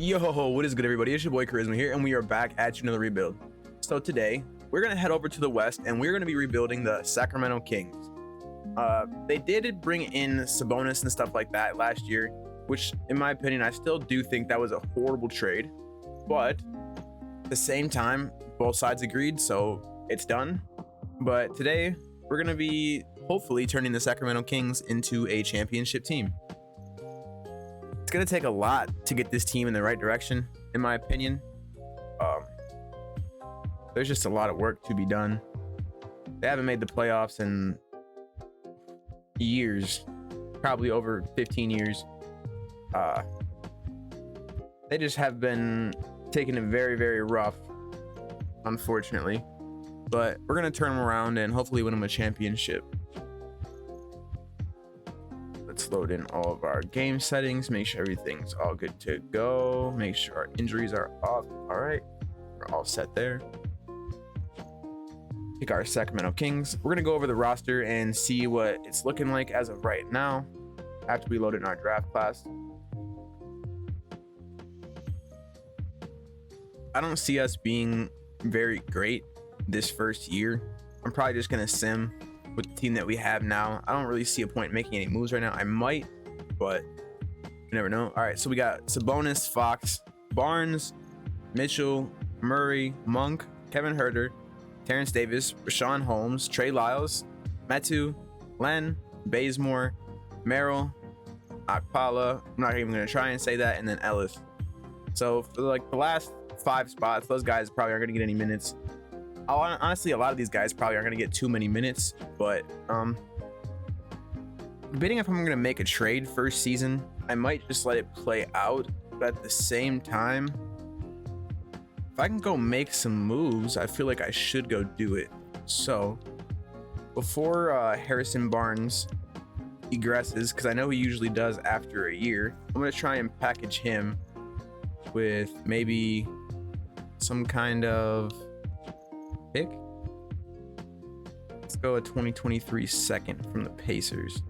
Yo, what is good, everybody? It's your boy Charisma here, and we are back at you another rebuild. So today we're gonna head over to the west, and we're gonna be rebuilding the Sacramento Kings. They did bring in Sabonis and stuff like that last year, which, in my opinion, I still do think that was a horrible trade. But at the same time, both sides agreed, so it's done. But today we're gonna be hopefully turning the Sacramento Kings into a championship team. It's gonna take a lot to get this team in the right direction, in my opinion. There's just a lot of work to be done. They haven't made the playoffs in years, probably over 15 years. They just have been taking it very, very rough, unfortunately. But we're gonna turn them around and hopefully win them a championship. Let's load in all of our game settings, make sure everything's all good to go, make sure our injuries are off. All right, we're all set there. Pick our Sacramento Kings. We're gonna go over the roster and see what it's looking like as of right now after we load in our draft class. I don't see us being very great this first year. I'm probably just gonna sim with the team that we have now. I don't really see a point in making any moves right now. I might, but you never know. All right, so we got Sabonis, Fox, Barnes, Mitchell, Murray, Monk, Kevin Huerter, Terrence Davis, Rashawn Holmes, Trey Lyles, Metu, Len, Bazemore, Merrill, Akpala. I'm not even gonna try and say that, and then Ellis. So for like the last 5 spots, those guys probably aren't gonna get any minutes. Honestly, a lot of these guys probably aren't going to get too many minutes, but debating if I'm going to make a trade first season. I might just let it play out, but at the same time, if I can go make some moves, I feel like I should go do it. So before Harrison Barnes egresses, because I know he usually does after a year, I'm going to try and package him with maybe some kind of pick. Let's go a 2023 second from the Pacers.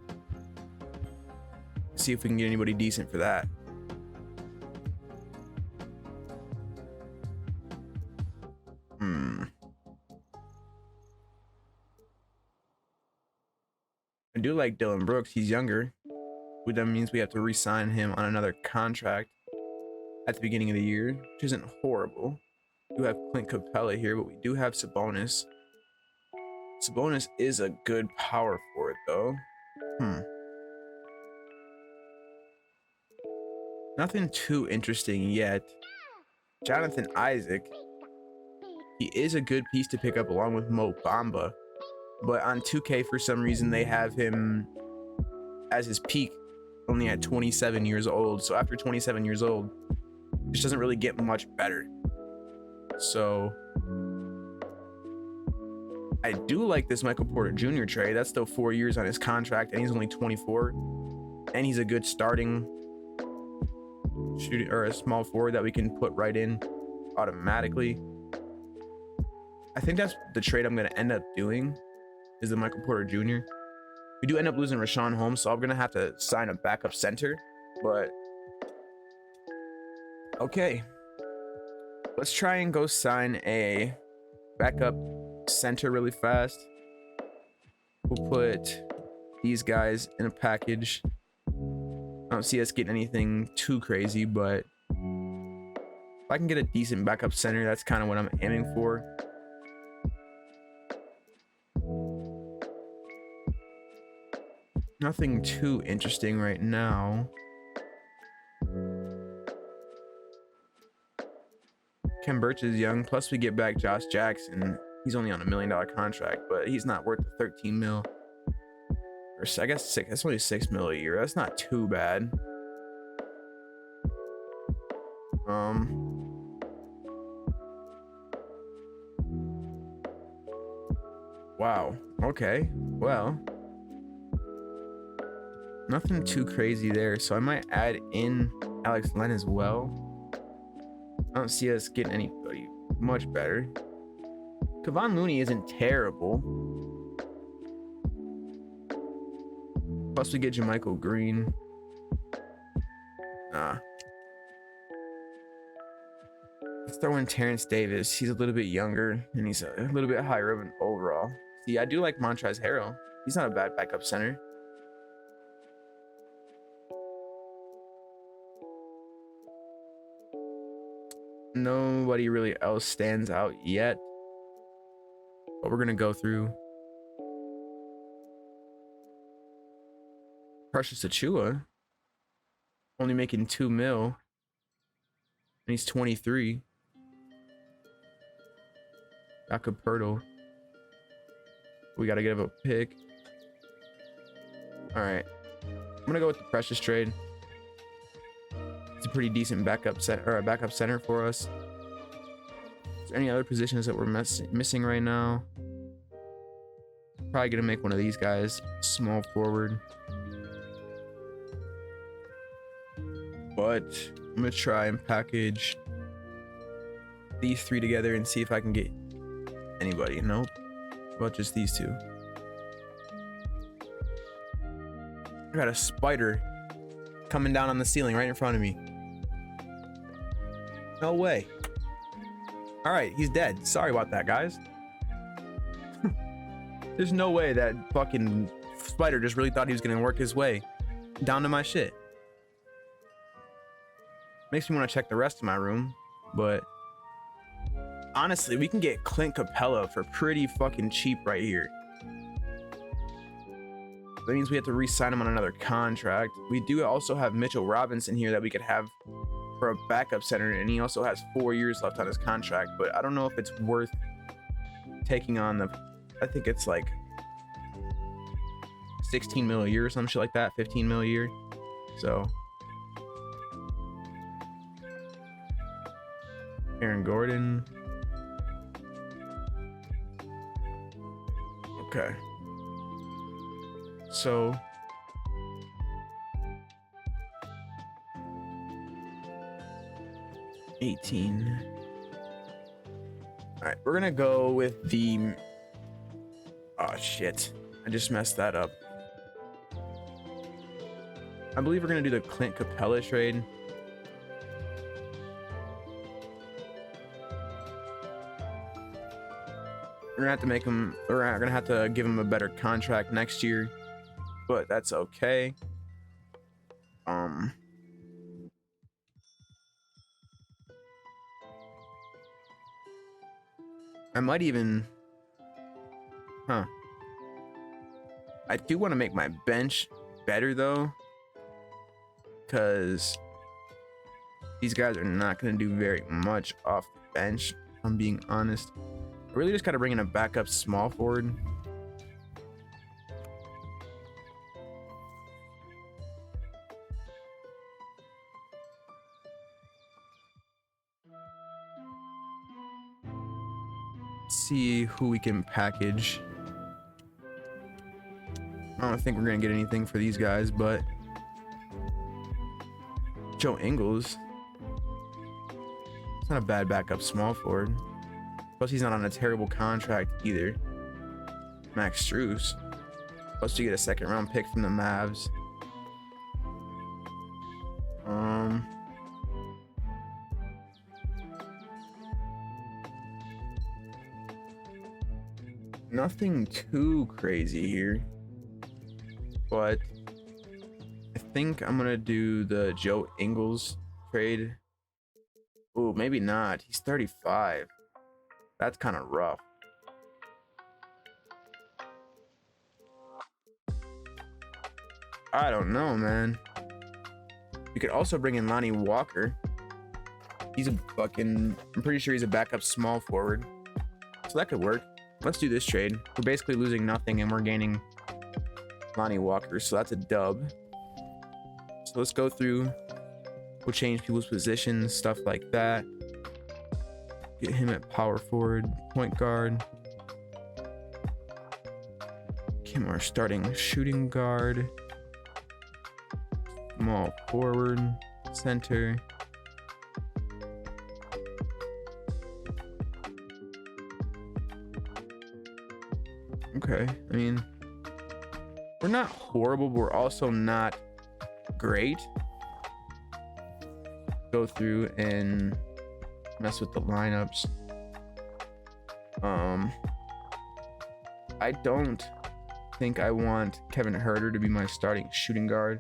See if we can get anybody decent for that. I do like Dylan Brooks. He's younger, which that means we have to re-sign him on another contract at the beginning of the year, which isn't horrible. We do have Clint Capella here, but we do have Sabonis. Sabonis is a good power forward, though. Nothing too interesting yet. Jonathan Isaac. He is a good piece to pick up along with Mo Bamba. But on 2K, for some reason, they have him as his peak only at 27 years old. So after 27 years old, it just doesn't really get much better. So I do like this Michael Porter Jr. trade. That's still 4 years on his contract, and he's only 24, and he's a good starting shooting or a small forward that we can put right in automatically. I think that's the trade I'm going to end up doing, is the Michael Porter Jr. We do end up losing Rashawn Holmes, so I'm going to have to sign a backup center, but okay. Let's try and go sign a backup center really fast. We'll put these guys in a package. I don't see us getting anything too crazy, but if I can get a decent backup center, that's kind of what I'm aiming for. Nothing too interesting right now. Ken Birch is young, plus we get back Josh Jackson. He's only on $1 million contract, but he's not worth the 13 mil. Or I guess 6. That's only 6 mil a year. That's not too bad. Wow. Okay. Well, nothing too crazy there. So I might add in Alex Len as well. I don't see us getting anybody much better. Kevon Looney isn't terrible. Plus we get Jermichael Green. Nah. Let's throw in Terrence Davis. He's a little bit younger and he's a little bit higher of an overall. See, I do like Montrezl Harrell. He's not a bad backup center. Nobody really else stands out yet, but we're gonna go through. Precious Achua, only making $2 million, and he's 23. Acapurdo, we gotta give a pick. All right, I'm gonna go with the Precious trade. It's a pretty decent backup center for us. Is there any other positions that we're missing right now? Probably gonna make one of these guys small forward. But I'm gonna try and package these three together and see if I can get anybody. Nope. But just these two. I got a spider coming down on the ceiling right in front of me. No way. All right, he's dead. Sorry about that, guys. There's no way that fucking spider just really thought he was gonna work his way down to my shit. Makes me want to check the rest of my room, but honestly, we can get Clint Capella for pretty fucking cheap right here. That means we have to re-sign him on another contract. We do also have Mitchell Robinson here that we could have for a backup center, and he also has 4 years left on his contract, but I don't know if it's worth taking on the, I think it's like 16 mil a year or some shit like that, 15 mil a year. So Aaron Gordon. Okay. So $18. All right, we're gonna go with the, oh shit, I just messed that up. I believe we're gonna do the Clint Capella trade. We're gonna have to make him, we're gonna have to give him a better contract next year, but that's okay. I might even, I do want to make my bench better though, because these guys are not going to do very much off the bench, if I'm being honest. I really just got to bring in a backup small forward. See who we can package. I don't think we're gonna get anything for these guys, but Joe Ingles, it's not a bad backup small forward. Plus he's not on a terrible contract either. Max Strus, plus you get a second round pick from the Mavs. Nothing too crazy here, but I think I'm gonna do the Joe Ingles trade. Ooh, maybe not. He's 35. That's kind of rough. I don't know, man. You could also bring in Lonnie Walker. He's a fucking, I'm pretty sure he's a backup small forward, so that could work. Let's do this trade. We're basically losing nothing and we're gaining Lonnie Walker, so that's a dub. So let's go through. We'll change people's positions, stuff like that. Get him at power forward, point guard. Kim, our starting shooting guard. Small forward, center. Okay, I mean, we're not horrible, but we're also not great. Go through and mess with the lineups. I don't think I want Kevin Herter to be my starting shooting guard.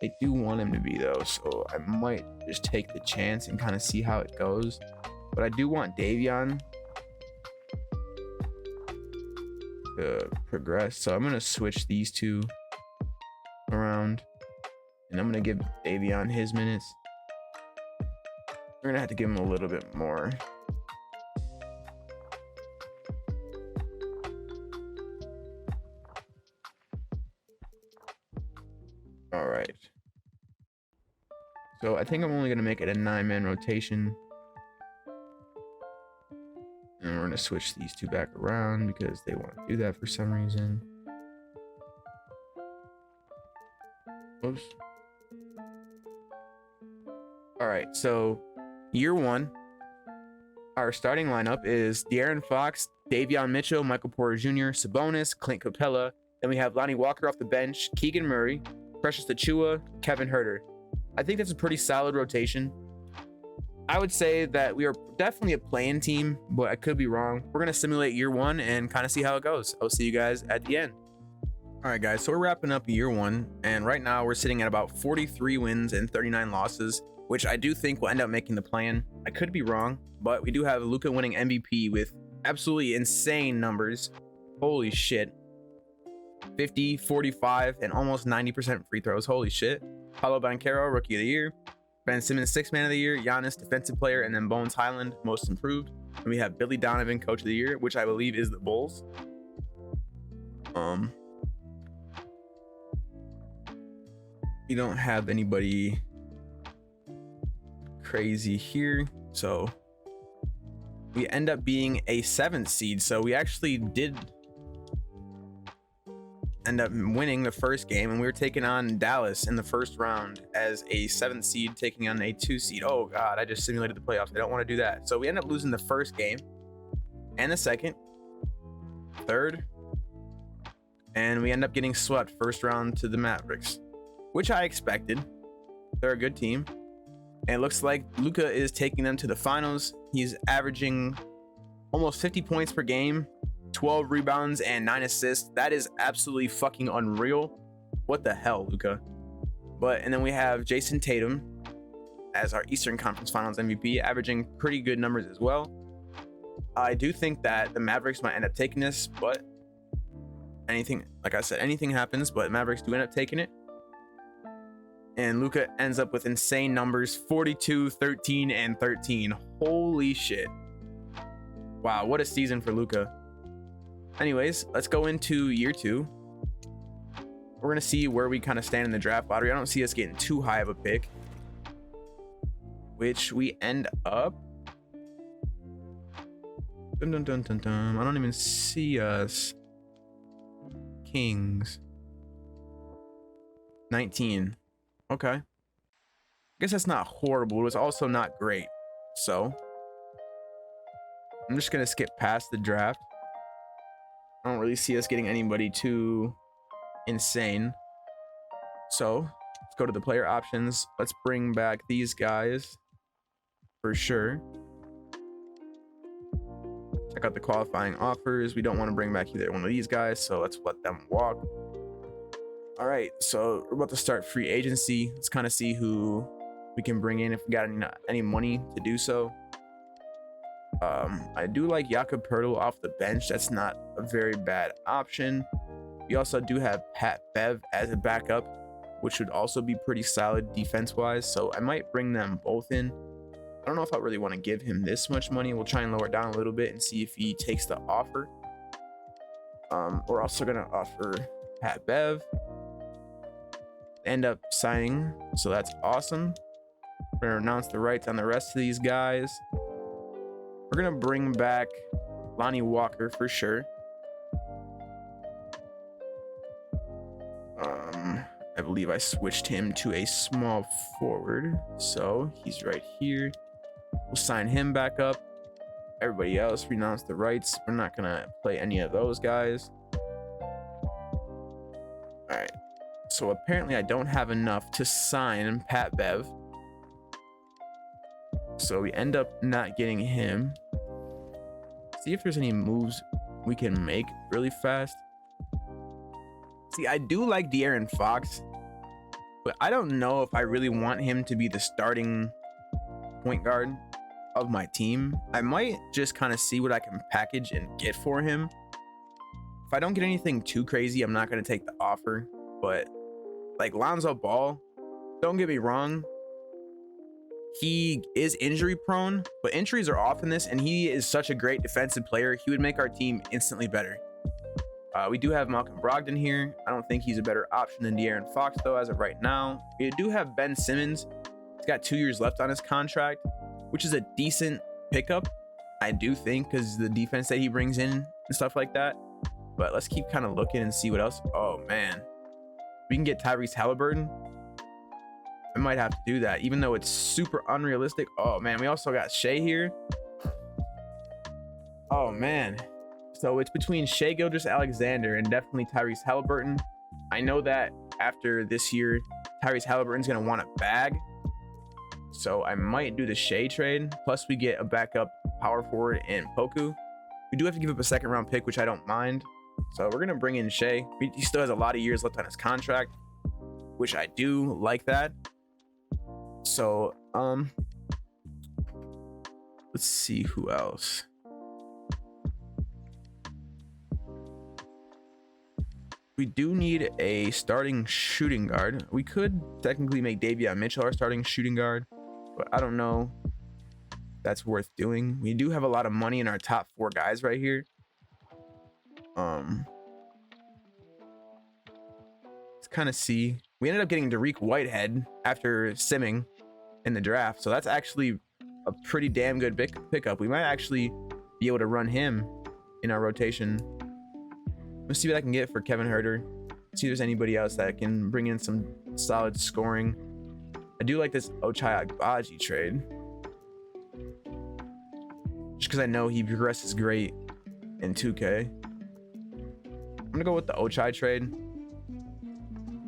I do want him to be though, so I might just take the chance and kind of see how it goes. But I do want Davion to progress, so I'm gonna switch these two around, and I'm gonna give Davion his minutes. We're gonna have to give him a little bit more. All right. So I think I'm only gonna make it a 9-man rotation. And we're gonna switch these two back around because they want to do that for some reason. Oops. All right, so year one, our starting lineup is De'Aaron Fox, Davion Mitchell, Michael Porter Jr., Sabonis, Clint Capella. Then we have Lonnie Walker off the bench, Keegan Murray, Precious Achiuwa, Kevin Herter. I think that's a pretty solid rotation. I would say that we are definitely a play-in team, but I could be wrong. We're gonna simulate year one and kind of see how it goes. I'll see you guys at the end. All right, guys, so we're wrapping up year one, and right now we're sitting at about 43 wins and 39 losses, which I do think will end up making the plan. I could be wrong, but we do have Luka winning MVP with absolutely insane numbers. Holy shit. 50, 45, and almost 90% free throws. Holy shit. Paolo Banchero, Rookie of the Year. Ben Simmons, 6th Man of the Year. Giannis, Defensive Player. And then Bones Highland, Most Improved. And we have Billy Donovan, Coach of the Year, which I believe is the Bulls. We don't have anybody crazy here, so we end up being a 7th seed. So we actually did end up winning the first game, and we were taking on Dallas in the first round as a 7th seed taking on a 2 seed. Oh god, I just simulated the playoffs. I don't want to do that. So we end up losing the first game and the second, third, and we end up getting swept first round to the Mavericks, which I expected. They're a good team, and it looks like Luka is taking them to the finals. He's averaging almost 50 points per game, 12 rebounds and 9 assists. That is absolutely fucking unreal. What the hell, Luka? And then we have Jason Tatum as our Eastern Conference Finals MVP, averaging pretty good numbers as well. I do think that the Mavericks might end up taking this, but anything, like I said, anything happens, but Mavericks do end up taking it. And Luka ends up with insane numbers, 42, 13, and 13. Holy shit. Wow, what a season for Luka. Anyways, let's go into year two. We're going to see where we kind of stand in the draft lottery. I don't see us getting too high of a pick, which we end up. Dun, dun, dun, dun, dun. I don't even see us. Kings. 19. Okay. I guess that's not horrible. It was also not great. So I'm just going to skip past the draft. I don't really see us getting anybody too insane. So let's go to the player options. Let's bring back these guys for sure. Check out the qualifying offers. We don't want to bring back either one of these guys, so let's let them walk. All right, so we're about to start free agency. Let's kind of see who we can bring in if we got any money to do so. I do like Jakob Poeltl off the bench. That's not a very bad option. We also do have Pat Bev as a backup, which would also be pretty solid defense-wise. So I might bring them both in. I don't know if I really want to give him this much money. We'll try and lower it down a little bit and see if he takes the offer. We're also going to offer Pat Bev. End up signing, so that's awesome. We're going to announce the rights on the rest of these guys. We're going to bring back Lonnie Walker for sure. I believe I switched him to a small forward, so he's right here. We'll sign him back up. Everybody else, we announced the rights. We're not going to play any of those guys. All right. So apparently I don't have enough to sign Pat Bev. So we end up not getting him. See if there's any moves we can make really fast. See, I do like De'Aaron Fox, but I don't know if I really want him to be the starting point guard of my team. I might just kind of see what I can package and get for him. If I don't get anything too crazy, I'm not going to take the offer. But like Lonzo Ball, don't get me wrong, he is injury prone, but injuries are often this, and he is such a great defensive player. He would make our team instantly better. We do have Malcolm Brogdon here. I don't think he's a better option than De'Aaron Fox though as of right now. We do have Ben Simmons. He's got 2 years left on his contract, which is a decent pickup, I do think, because the defense that he brings in and stuff like that. But let's keep kind of looking and see what else. Oh man, we can get Tyrese Halliburton. I might have to do that, even though it's super unrealistic. Oh man, we also got Shea here. Oh man, so it's between Shea Gilgeous-Alexander and definitely Tyrese Halliburton. I know that after this year, Tyrese Halliburton's gonna want a bag, so I might do the Shea trade. Plus, we get a backup power forward in Poku. We do have to give up a second round pick, which I don't mind. So we're gonna bring in Shea. He still has a lot of years left on his contract, which I do like that. So let's see who else. We do need a starting shooting guard. We could technically make Davion Mitchell our starting shooting guard, but I don't know if that's worth doing. We do have a lot of money in our top 4 guys right here. Let's kind of see. We ended up getting Dariq Whitehead after simming in the draft, so that's actually a pretty damn good pickup. We might actually be able to run him in our rotation. Let's see what I can get for Kevin Huerter. See if there's anybody else that can bring in some solid scoring. I do like this Ochai Agbaji trade, just because I know he progresses great in 2K. I'm gonna go with the Ochai trade.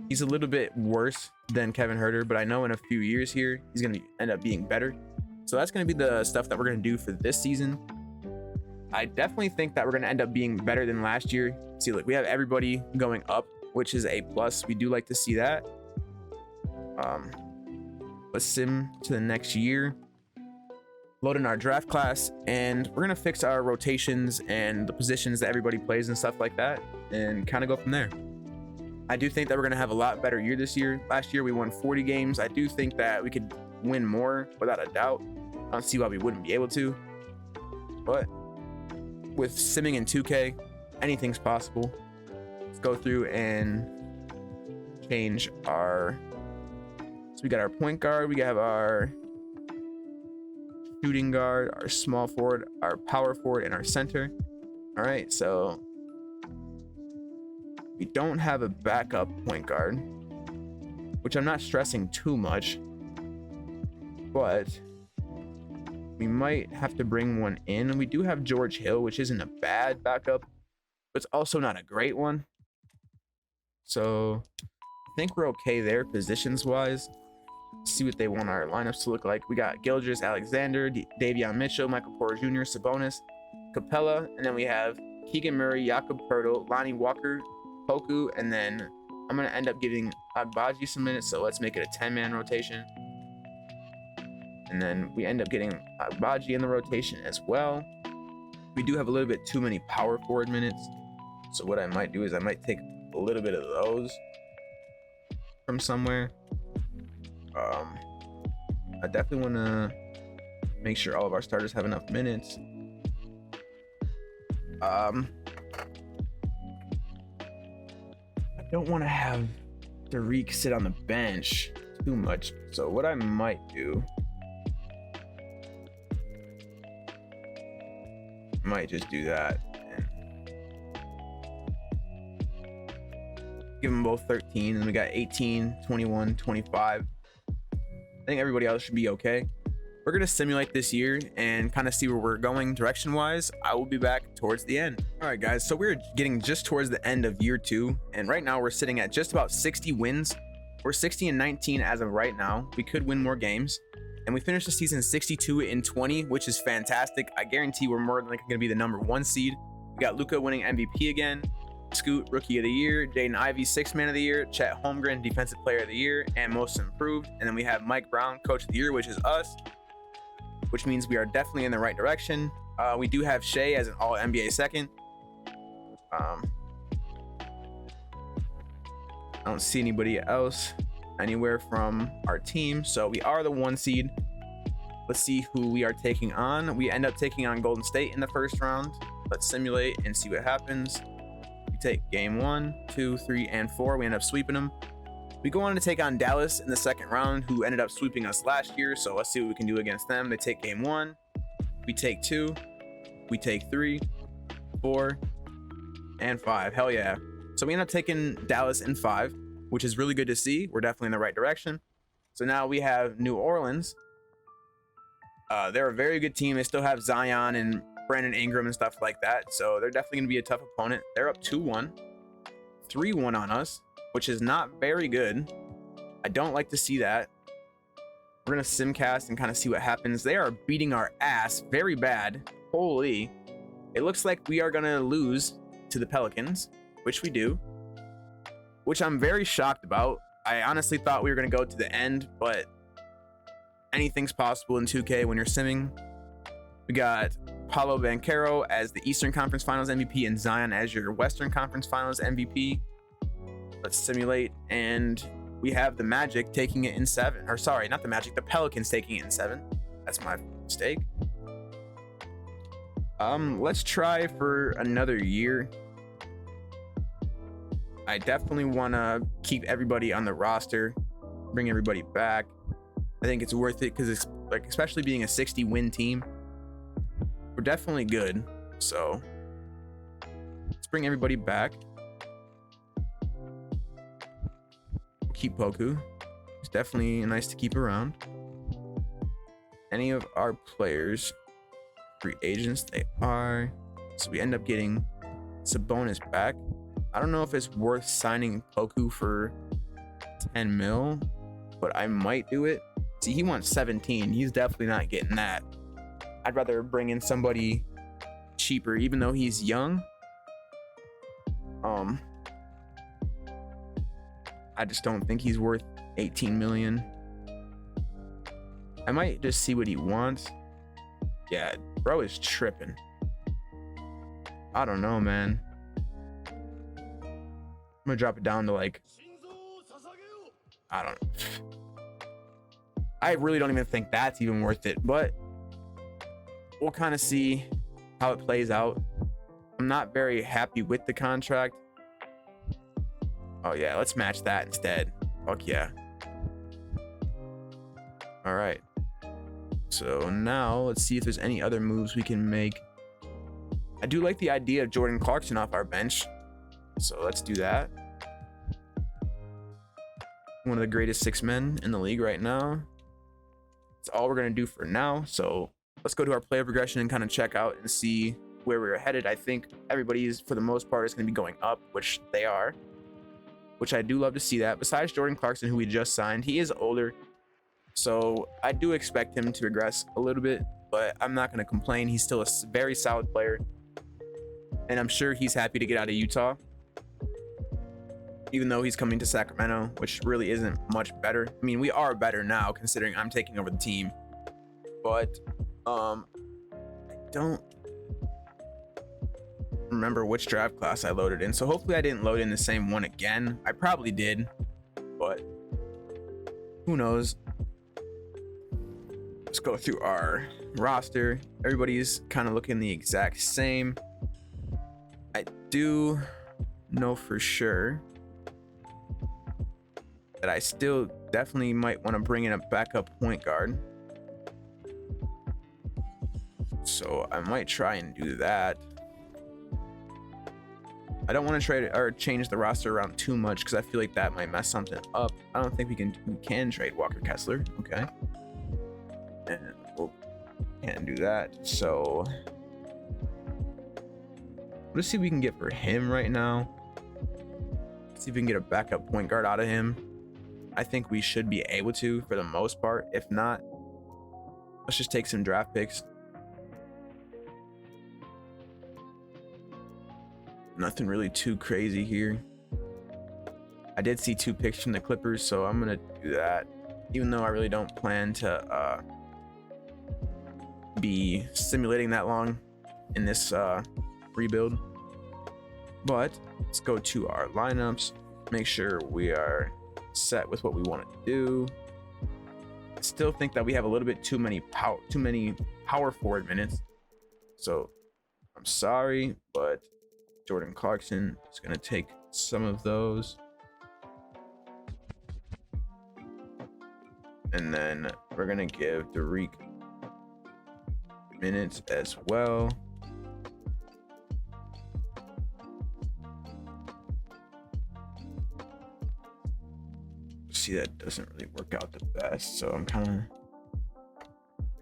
He's a little bit worse than Kevin Huerter, but I know in a few years here, he's going to end up being better. So that's going to be the stuff that we're going to do for this season. I definitely think that we're going to end up being better than last year. See, look, we have everybody going up, which is a plus. We do like to see that. Let's sim to the next year. Load in our draft class, and we're going to fix our rotations and the positions that everybody plays and stuff like that, and kind of go from there. I do think that we're going to have a lot better year this year. Last year, we won 40 games. I do think that we could win more without a doubt. I don't see why we wouldn't be able to. But with simming in 2K, anything's possible. Let's go through and change our... So we got our point guard. We have our shooting guard, our small forward, our power forward, and our center. All right, so... we don't have a backup point guard, which I'm not stressing too much, but we might have to bring one in. And we do have George Hill, which isn't a bad backup, but it's also not a great one. So I think we're okay there positions wise. See what they want our lineups to look like. We got Gilgeous-Alexander, Davion Mitchell, Michael Porter Jr., Sabonis, Capella, and then we have Keegan Murray, Jakob Poeltl, Lonnie Walker, Poku, and then I'm going to end up giving Agbaji some minutes, so let's make it a 10-man rotation. And then we end up getting Agbaji in the rotation as well. We do have a little bit too many power forward minutes, so what I might do is I might take a little bit of those from somewhere. I definitely want to make sure all of our starters have enough minutes. I don't want to have Dariq sit on the bench too much, so what I might do, I might just do that and give them both 13, and we got 18, 21, 25. I think everybody else should be okay. We're going to simulate this year and kind of see where we're going direction wise. I will be back towards the end. All right, guys, so we're getting just towards the end of year 2, and right now we're sitting at just about 60 wins. We're 60 and 19 as of right now. We could win more games. And we finished the season 62-20, which is fantastic. I guarantee we're more than likely going to be the #1 seed. We got Luka winning MVP again, Scoot Rookie of the Year, Jaden Ivey 6th Man of the Year, Chet Holmgren Defensive Player of the Year and Most Improved. And then we have Mike Brown Coach of the Year, which is us, which means we are definitely in the right direction. We do have Shea as an All-NBA second. I don't see anybody else anywhere from our team, so we are the 1 seed. Let's see who we are taking on. We end up taking on Golden State in the first round. Let's simulate and see what happens. We take game 1, 2, 3, and 4. We end up sweeping them. We go on to take on Dallas in the second round, who ended up sweeping us last year, so let's see what we can do against them. They take game 1, we take 2, we take 3, 4, and 5. Hell yeah. So we end up taking Dallas in 5, which is really good to see. We're definitely in the right direction. So now we have New Orleans. They're a very good team. They still have Zion and Brandon Ingram and stuff like that. So they're definitely going to be a tough opponent. They're up 2-1, 3-1 on us, which is not very good. I don't like to see that. We're going to simcast and kind of see what happens. They are beating our ass very bad. Holy. It looks like we are going to lose to the Pelicans, which we do, which I'm very shocked about. I honestly thought we were going to go to the end, but anything's possible in 2K when you're simming. We got Paolo Banchero as the Eastern Conference Finals MVP and Zion as your Western Conference Finals MVP. Let's simulate, and we have the Magic taking it in 7. Or sorry, not the Magic, the Pelicans taking it in 7. That's my mistake. Let's try for another year. I definitely want to keep everybody on the roster, bring everybody back. I think it's worth it because it's like, especially being a 60-win team, we're definitely good. So let's bring everybody back. Keep Poku. It's definitely nice to keep around. Any of our players, free agents, they are. So we end up getting Sabonis back. I don't know if it's worth signing Poku for 10 mil, but I might do it. See, he wants 17. He's definitely not getting that. I'd rather bring in somebody cheaper, even though he's young. I just don't think he's worth 18 million. I might just see what he wants. Yeah, bro is tripping. I don't know, man. I'm gonna drop it down to like, I really don't even think that's even worth it, but we'll kind of see how it plays out. I'm not very happy with the contract. Oh yeah, let's match that instead. Fuck yeah. All right. So now let's see if there's any other moves we can make. I do like the idea of Jordan Clarkson off our bench. So let's do that. One of the greatest 6 men in the league right now. That's all we're going to do for now. So let's go to our player progression and kind of check out and see where we're headed. I think everybody's, for the most part, is going to be going up, which they are. Which I do love to see that. Besides Jordan Clarkson, who we just signed, he is older. So I do expect him to regress a little bit, but I'm not going to complain. He's still a very solid player. And I'm sure he's happy to get out of Utah, even though he's coming to Sacramento, which really isn't much better. I mean, we are better now considering I'm taking over the team, but I don't remember which draft class I loaded in, so hopefully I didn't load in the same one again. I probably did, but who knows. Let's go through our roster. Everybody's kind of looking the exact same. I do know for sure that I still definitely might want to bring in a backup point guard. So I might try and do that. I don't want to trade or change the roster around too much because I feel like that might mess something up. I don't think we can trade Walker Kessler. Okay. And we'll can't do that. So let's see what we can get for him right now. See if we can get a backup point guard out of him. I think we should be able to for the most part. If not, Let's just take some draft picks. Nothing really too crazy here. I did see 2 picks from the Clippers, so I'm gonna do that, even though I really don't plan to be simulating that long in this rebuild. But let's go to our lineups, make sure we are set with what we want to do. I still think that we have a little bit too many power forward minutes, so I'm sorry, but Jordan Clarkson is going to take some of those. And then we're going to give Derek minutes as well. See, that doesn't really work out the best, so I'm kind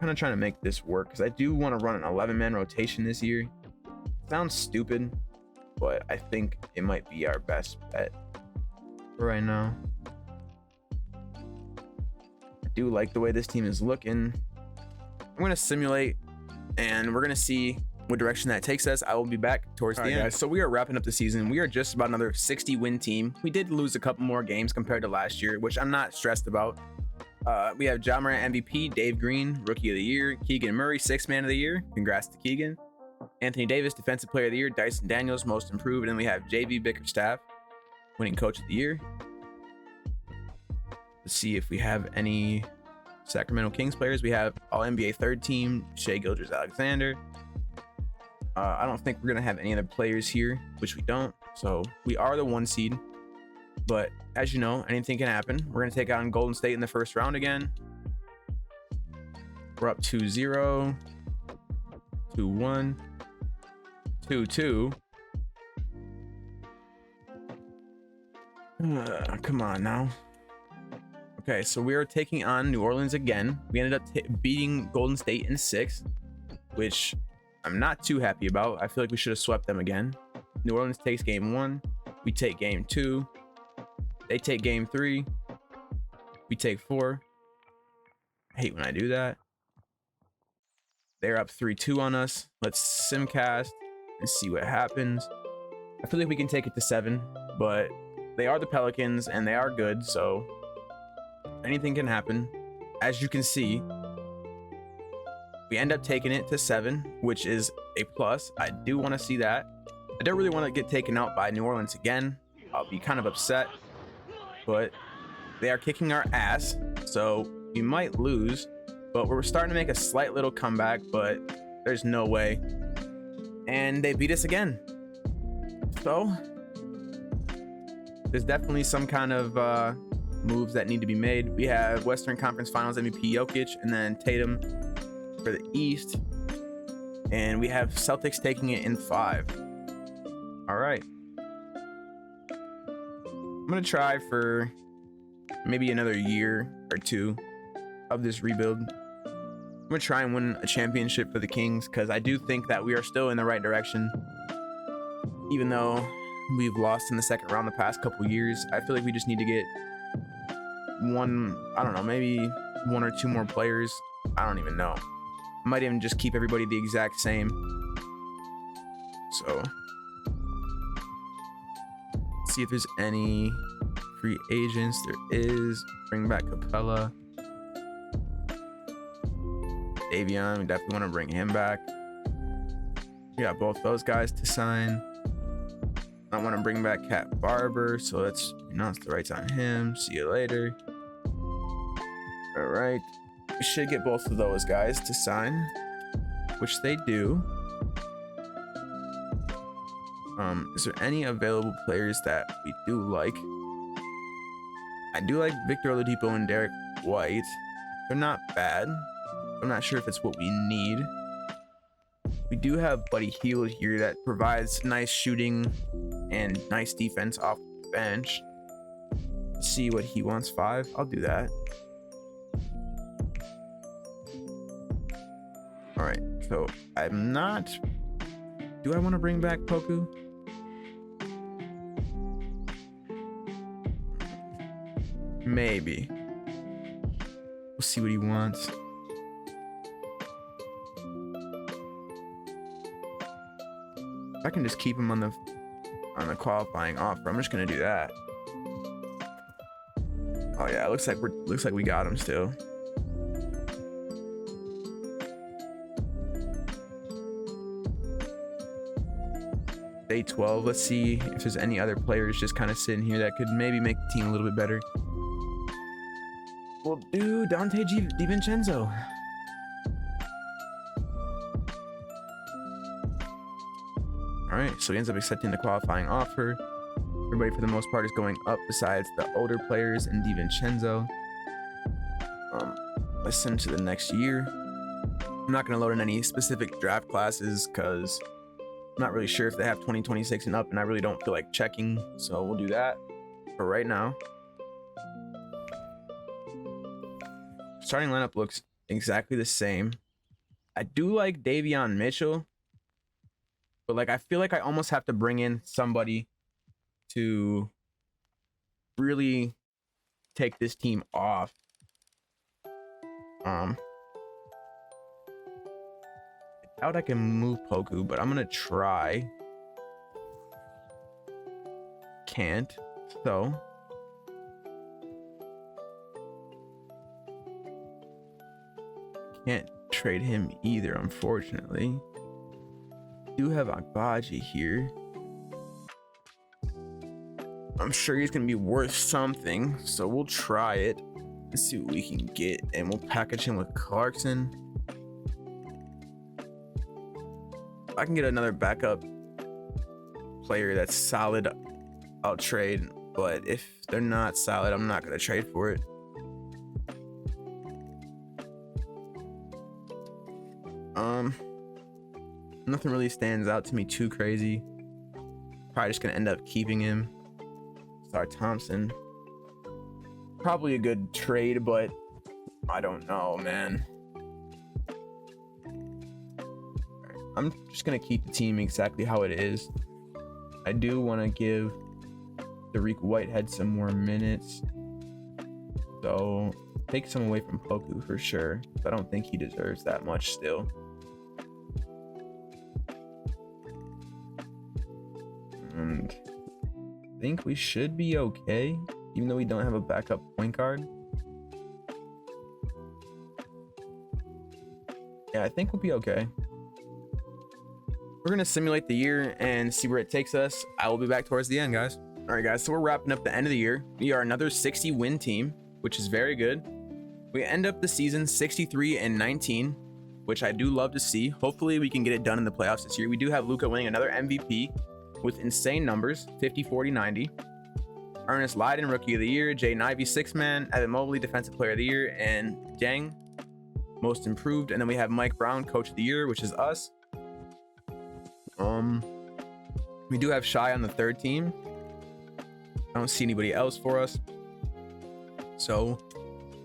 of trying to make this work, because I do want to run an 11-man rotation this year. Sounds stupid, but I think it might be our best bet for right now. I do like the way this team is looking. I'm going to simulate, and we're going to see what direction that takes us. I will be back towards the end. Guys, so we are wrapping up the season. We are just about another 60-win team. We did lose a couple more games compared to last year, which I'm not stressed about. We have Ja Morant MVP, Dave Green Rookie of the Year, Keegan Murray 6th Man of the Year. Congrats to Keegan. Anthony Davis Defensive Player of the Year, Dyson Daniels Most Improved, and then we have JV Bickerstaff winning Coach of the Year. Let's see if we have any Sacramento Kings players. We have All NBA Third Team Shai Gilgeous-Alexander. I don't think we're gonna have any other players here, which we don't. So we are the 1 seed, but as you know, anything can happen. We're gonna take on Golden State in the first round again. We're up 2-0, 2-1, 2-2. Come on now. Okay, so we are taking on New Orleans again. We ended up beating Golden State in 6, which I'm not too happy about. I feel like we should have swept them again. New Orleans takes game 1. We take game 2. They take game 3. We take 4. I hate when I do that. They're up 3-2 on us. Let's simcast and see what happens. I feel like we can take it to 7, but they are the Pelicans and they are good, so anything can happen. As you can see, we end up taking it to 7, which is a plus. I do want to see that. I don't really want to get taken out by New Orleans again. I'll be kind of upset, but they are kicking our ass, so we might lose, but we're starting to make a slight little comeback, but there's no way. And they beat us again. So there's definitely some kind of moves that need to be made. We have Western Conference Finals MVP Jokic, and then Tatum for the East, and we have Celtics taking it in 5. All right, I'm gonna try for maybe another year or 2 of this rebuild. I'm gonna try and win a championship for the Kings, because I do think that we are still in the right direction, even though we've lost in the second round the past couple years. I feel like we just need to get I don't know, maybe 1 or 2 more players. I don't even know. Might even just keep everybody the exact same. So let's see if there's any free agents. There is. Bring back Capella. Davion, we definitely want to bring him back. We got both those guys to sign. I want to bring back Cat Barber, so let's announce the rights on him. See you later. All right. We should get both of those guys to sign, which they do. Is there any available players that we do like? I do like Victor Oladipo and Derek White. They're not bad. I'm not sure if it's what we need. We do have Buddy Hield here that provides nice shooting and nice defense off the bench. Let's see what he wants. 5. I'll do that. All right, so I'm not. Do I want to bring back Poku? Maybe. We'll see what he wants. I can just keep him on the qualifying offer. I'm just gonna do that. Oh yeah, looks like we got him still. Day 12. Let's see if there's any other players just kind of sitting here that could maybe make the team a little bit better. We'll do Dante DiVincenzo. All right, so he ends up accepting the qualifying offer. Everybody, for the most part, is going up besides the older players and DiVincenzo. Let's send to the next year. I'm not going to load in any specific draft classes because I'm not really sure if they have 2026 and up, and I really don't feel like checking. So we'll do that for right now. Starting lineup looks exactly the same. I do like Davion Mitchell, but like I feel like I almost have to bring in somebody to really take this team off. I doubt I can move Poku, but I'm gonna try. Can't, so can't trade him either, unfortunately. Do have Agbaji here. I'm sure he's gonna be worth something, so we'll try it. Let's see what we can get, and we'll package him with Clarkson. I can get another backup player that's solid, I'll trade, but if they're not solid, I'm not gonna trade for it. Nothing really stands out to me too crazy. Probably just gonna end up keeping him. Star Thompson. Probably a good trade, but I don't know, man. I'm just gonna keep the team exactly how it is. I do want to give Dariq Whitehead some more minutes, so take some away from Poku for sure. I don't think he deserves that much still. And I think we should be okay, even though we don't have a backup point guard. Yeah, I think we'll be okay. We're gonna simulate the year and see where it takes us. I will be back towards the end, guys. All right, guys, so we're wrapping up the end of the year. We are another 60 win team, which is very good. We end up the season 63-19, which I do love to see. Hopefully we can get it done in the playoffs this year. We do have Luka winning another MVP with insane numbers, 50, 40, 90. Ernest Lydon, Rookie of the Year. Jay Ivey, 6-man. Evan Mobley, Defensive Player of the Year. And Jang, Most Improved. And then we have Mike Brown, Coach of the Year, which is us. We do have Shy on the third team. I don't see anybody else for us. So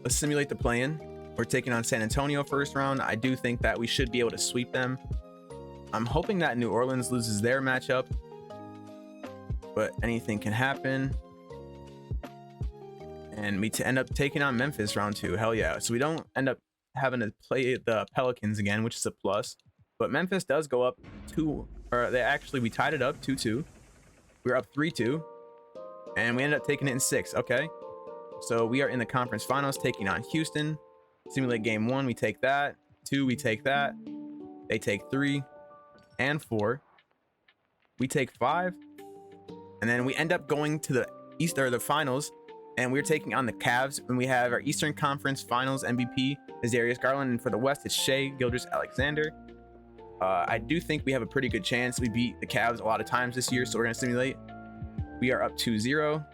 let's simulate the play-in. We're taking on San Antonio first round. I do think that we should be able to sweep them. I'm hoping that New Orleans loses their matchup, but anything can happen. And we end up taking on Memphis round 2. Hell yeah. So we don't end up having to play the Pelicans again, which is a plus. But Memphis does go up 2, or we tied it up 2-2. We were up 3-2, and we ended up taking it in 6. Okay. So we are in the conference finals taking on Houston. Simulate game 1, we take that. 2, we take that. They take 3 and 4. We take 5. And then we end up going to the finals, and we're taking on the Cavs, and we have our Eastern Conference Finals MVP is Darius Garland, and for the West it's Shea Gilgeous-Alexander. I do think we have a pretty good chance. We beat the Cavs a lot of times this year, so we're gonna simulate. We are up 2-0,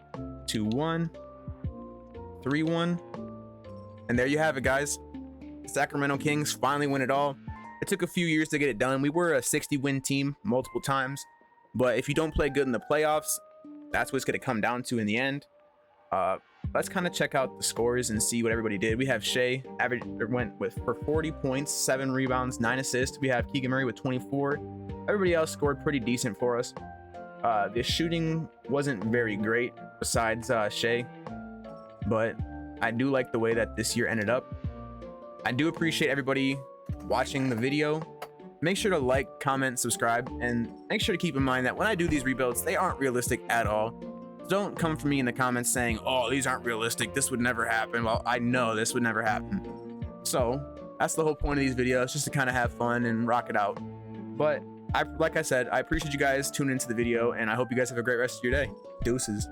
2-1, 3-1, and there you have it, guys. Sacramento Kings finally win it all. It took a few years to get it done. We were a 60-win team multiple times, but if you don't play good in the playoffs, that's what it's going to come down to in the end. Let's kind of check out the scores and see what everybody did. We have Shea went for 40 points, 7 rebounds, 9 assists. We have Keegan Murray with 24. Everybody else scored pretty decent for us. The shooting wasn't very great besides Shea, but I do like the way that this year ended up. I do appreciate everybody watching the video. make sure to like, comment, subscribe, and make sure to keep in mind that when I do these rebuilds, they aren't realistic at all. Don't come for me in the comments saying, oh, these aren't realistic, this would never happen. Well, I know this would never happen. So that's the whole point of these videos, just to kind of have fun and rock it out. But like I said, I appreciate you guys tuning into the video, and I hope you guys have a great rest of your day. Deuces.